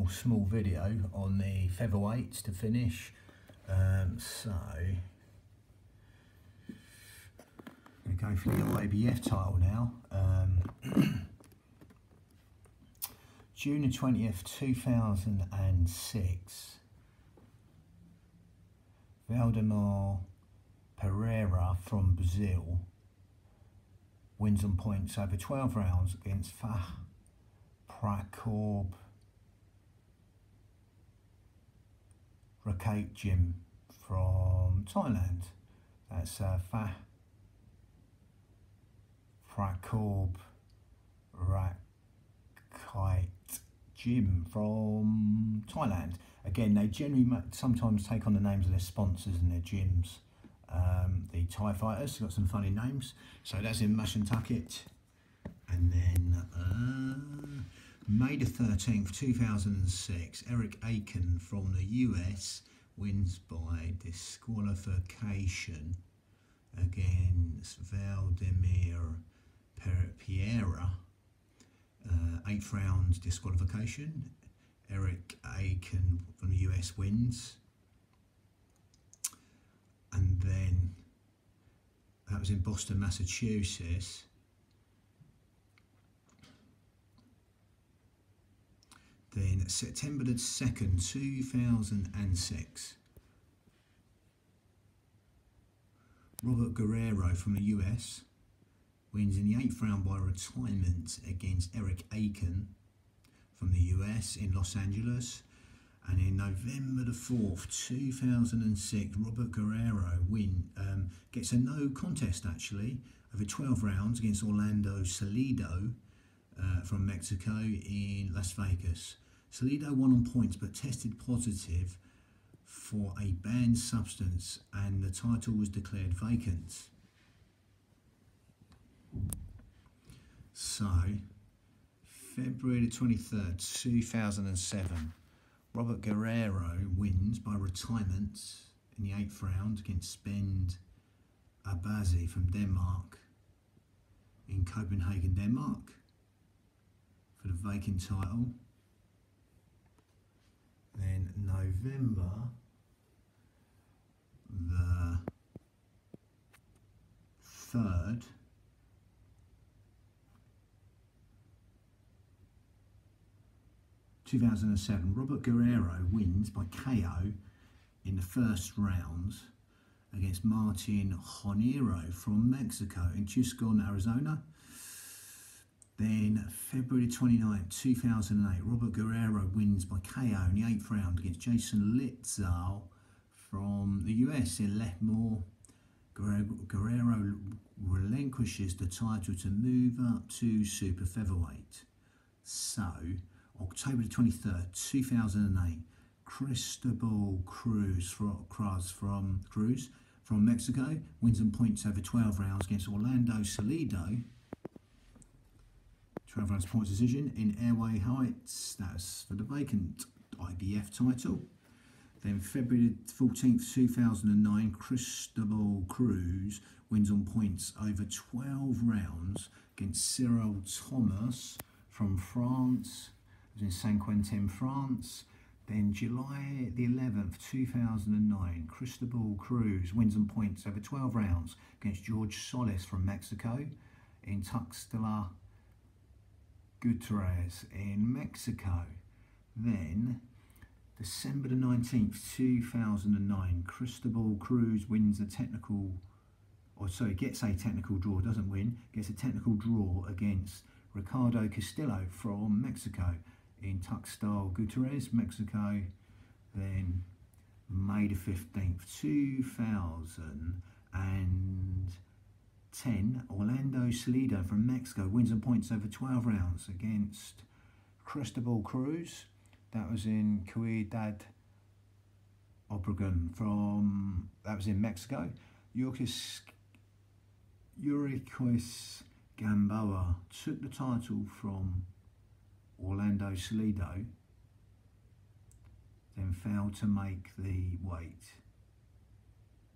final small video on the featherweights to finish. So I'm going to go for the IBF title now. June the 20th, 2006. Valdemar Pereira from Brazil wins on points over 12 rounds against Prakorb Rakate Jim from Thailand. That's Prakorb Rakate Jim from Thailand. Again, they generally sometimes take on the names of their sponsors and their gyms. The Thai fighters got some funny names. So that's in Mashantucket. And then May the 13th, 2006, Eric Aiken from the US wins by disqualification against Valdemar Pereira. 8th round disqualification. Eric Aiken from the US wins. And then that was in Boston, Massachusetts. Then September the 2nd, 2006. Robert Guerrero from the US wins in the 8th round by retirement against Eric Aiken from the US in Los Angeles. And in November the 4th, 2006, Robert Guerrero gets a no contest actually over 12 rounds against Orlando Salido from Mexico in Las Vegas. Salido won on points but tested positive for a banned substance and the title was declared vacant. So, February the 23rd, 2007, Robert Guerrero wins by retirement in the 8th round against Spend Abazi from Denmark in Copenhagen, Denmark for the vacant title. Then November the 3rd, Robert Guerrero wins by KO in the first round against Martin Jonero from Mexico in Tucson, Arizona. Then February 29th, 2008, Robert Guerrero wins by KO in the 8th round against Jason Litzel from the US in Leadmore. Guerrero relinquishes the title to move up to super featherweight. So, October the 23rd, 2008, Cristobal Cruz from Mexico wins on points over 12 rounds against Orlando Salido. 12 rounds points decision in Airway Heights. That's for the vacant IBF title. Then February 14th, 2009, Cristobal Cruz wins on points over 12 rounds against Cyril Thomas from France. It was in Saint-Quentin, France. Then July the 11th, 2009, Cristobal Cruz wins on points over 12 rounds against George Solis from Mexico in Tuxtla Gutiérrez in Mexico. Then December the 19th, 2009, Cristobal Cruz wins a technical, gets a technical draw, doesn't win, gets a technical draw against Ricardo Castillo from Mexico in Tuxtla Gutiérrez, Mexico. Then May the 15th, 2010, Orlando Salido from Mexico wins on points over 12 rounds against Cristobal Cruz. That was in Ciudad Obregón that was in Mexico. Yuricois Gamboa took the title from Orlando Salido, then failed to make the weight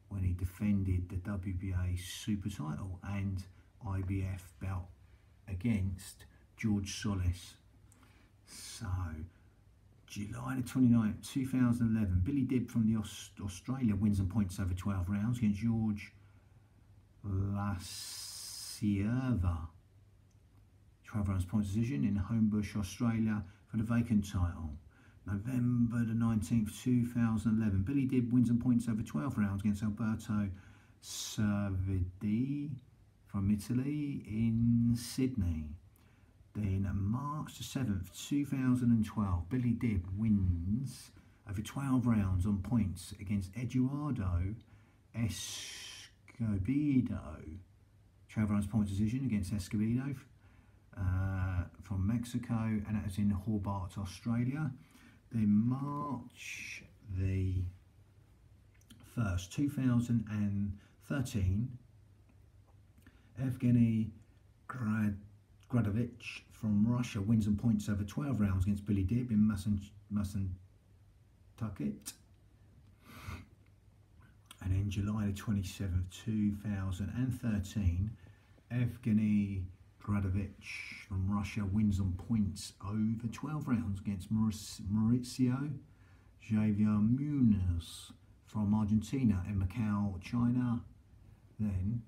when he defended the WBA super title and IBF belt against George Solis. So July the 29th, 2011, Billy Dibb from the Australia wins and points over 12 rounds against George Lascierva. 12 rounds point decision in Homebush, Australia for the vacant title. November the 19th, 2011, Billy Dibb wins and points over 12 rounds against Alberto Cervidi from Italy in Sydney. Then March the 7th, 2012, Billy Dibb wins over 12 rounds on points against Eduardo Escobedo. 12 rounds point decision against Escobedo from Mexico, and that was in Hobart, Australia. Then March the 1st, 2013, Evgeny Gradovich from Russia wins and points over 12 rounds against Billy Dibb in Massachusetts. And then July the 27th, 2013, Evgeny Gradovich from Russia wins on points over 12 rounds against Mauricio Javier Munoz from Argentina in Macau, China. Then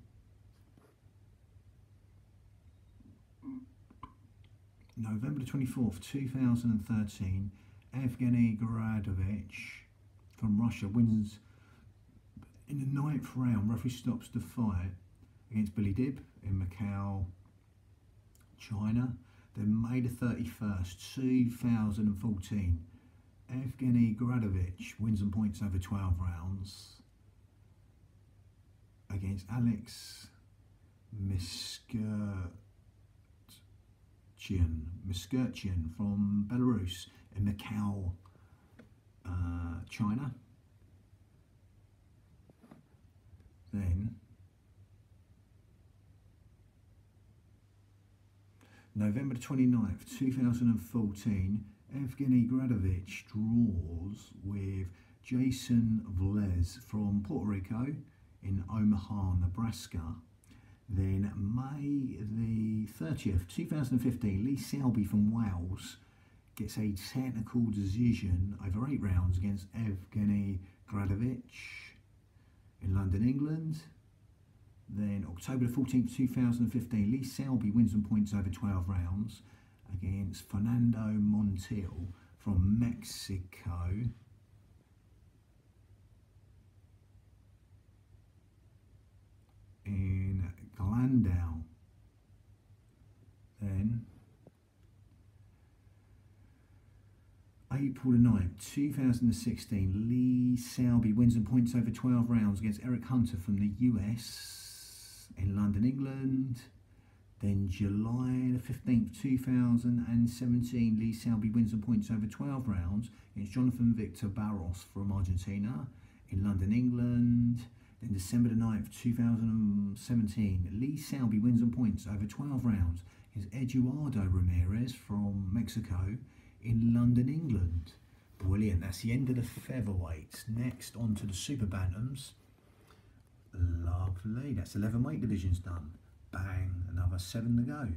November the 24th, 2013, Evgeny Gradovich from Russia wins in the 9th round. Referee stops the fight against Billy Dibb in Macau, China. Then May the 31st, 2014, Evgeny Gradovich wins and points over 12 rounds against Alex Miskirchian from Belarus in Macau, China. Then November the 29th, 2014, Evgeny Gradovich draws with Jason Velez from Puerto Rico in Omaha, Nebraska. Then May the 30th, 2015, Lee Selby from Wales gets a technical decision over 8 rounds against Evgeny Gradovich in London, England. Then October the 14th, 2015, Lee Selby wins and points over 12 rounds against Fernando Montiel from Mexico in Glandau. Then April the 9th, 2016, Lee Selby wins and points over 12 rounds against Eric Hunter from the US in London, England. Then July the 15th, 2017, Lee Selby wins and points over 12 rounds against Jonathan Victor Barros from Argentina in London, England. Then December the 9th, 2017, Lee Selby wins and points over 12 rounds against Eduardo Ramirez from Mexico in London, England. Brilliant. That's the end of the featherweights. Next on to the super bantams. Lovely. That's 11 weight divisions done. Bang. Another 7 to go.